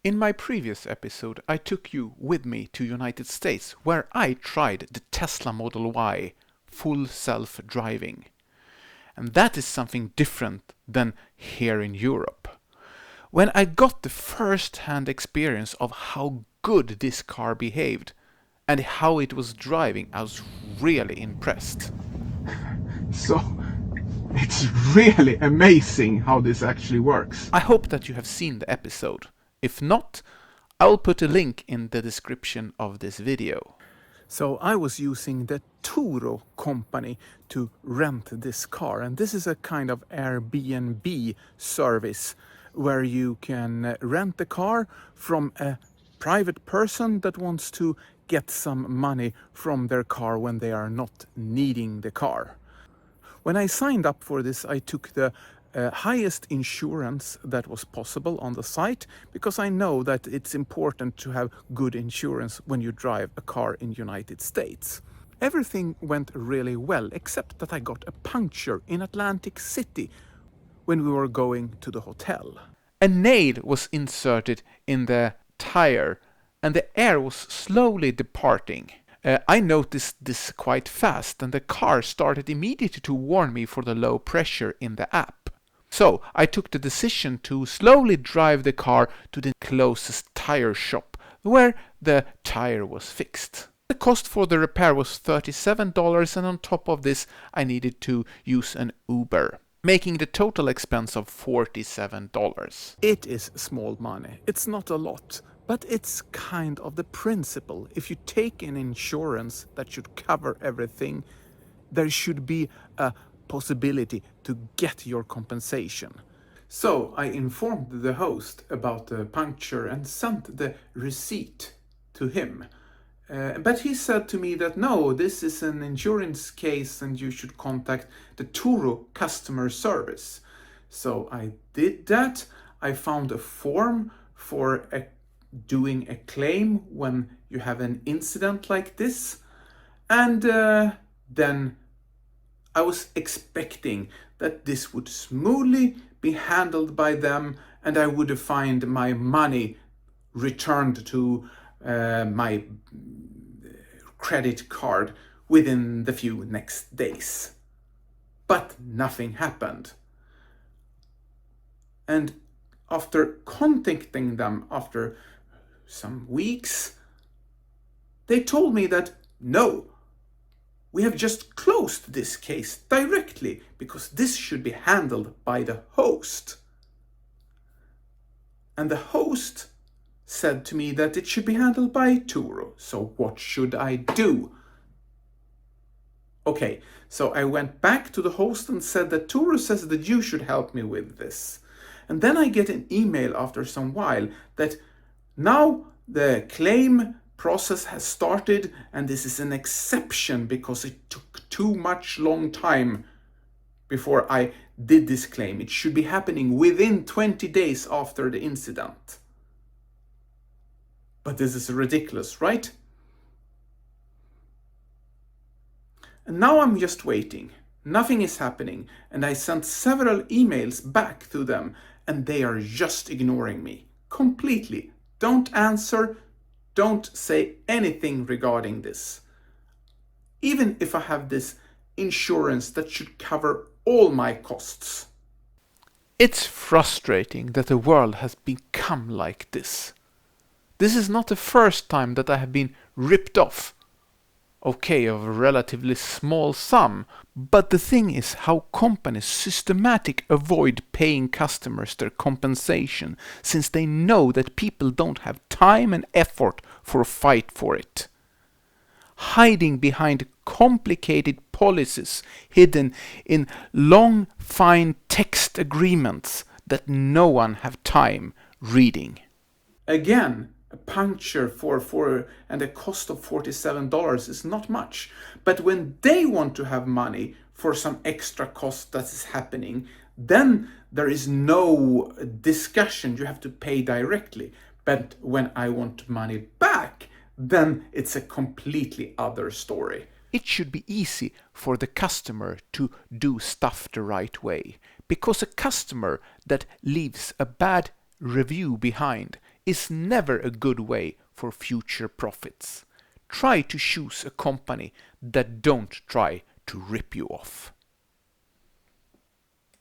In my previous episode, I took you with me to United States, where I tried the Tesla Model Y full self-driving. And that is something different than here in Europe. When I got the first-hand experience of how good this car behaved and how it was driving, I was really impressed. So, it's really amazing how this actually works. I hope that you have seen the episode. If not, I will put a link in the description of this video. So I was using the Turo company to rent this car, and this is a kind of Airbnb service where you can rent the car from a private person that wants to get some money from their car when they are not needing the car. When I signed up for this, I took the highest insurance that was possible on the site, because I know that it's important to have good insurance when you drive a car in the United States. Everything went really well, except that I got a puncture in Atlantic City when we were going to the hotel. A nail was inserted in the tire and the air was slowly departing. I noticed this quite fast, and the car started immediately to warn me for the low pressure in the app. So I took the decision to slowly drive the car to the closest tire shop where the tire was fixed. The cost for the repair was $37, and on top of this I needed to use an Uber, making the total expense of $47. It is small money. It's not a lot, but it's kind of the principle. If you take an insurance that should cover everything, there should be a possibility to get your compensation. So I informed the host about the puncture and sent the receipt to him. But he said to me that no, this is an insurance case and you should contact the Turo customer service. So I did that. I found a form for doing a claim when you have an incident like this. And then I was expecting that this would smoothly be handled by them and I would find my money returned to my credit card within the few next days. But nothing happened. And after contacting them after some weeks, they told me that no, we have just closed this case directly because this should be handled by the host. And the host said to me that it should be handled by Turo. So what should I do? Okay, so I went back to the host and said that Turo says that you should help me with this. And then I get an email after some while that now the claim process has started and this is an exception because it took too much long time before I did this claim. It should be happening within 20 days after the incident. But this is ridiculous, right? And now I'm just waiting. Nothing is happening, and I sent several emails back to them and they are just ignoring me completely. Don't answer. Don't say anything regarding this. Even if I have this insurance that should cover all my costs. It's frustrating that the world has become like this. This is not the first time that I have been ripped off. Okay, of a relatively small sum, but the thing is how companies systematically avoid paying customers their compensation since they know that people don't have time and effort for a fight for it. Hiding behind complicated policies hidden in long, fine text agreements that no one have time reading. Again, a puncture and a cost of $47 is not much. But when they want to have money for some extra cost that is happening, then there is no discussion. You have to pay directly. But when I want money back, then it's a completely other story. It should be easy for the customer to do stuff the right way, because a customer that leaves a bad review behind is never a good way for future profits. Try to choose a company that don't try to rip you off.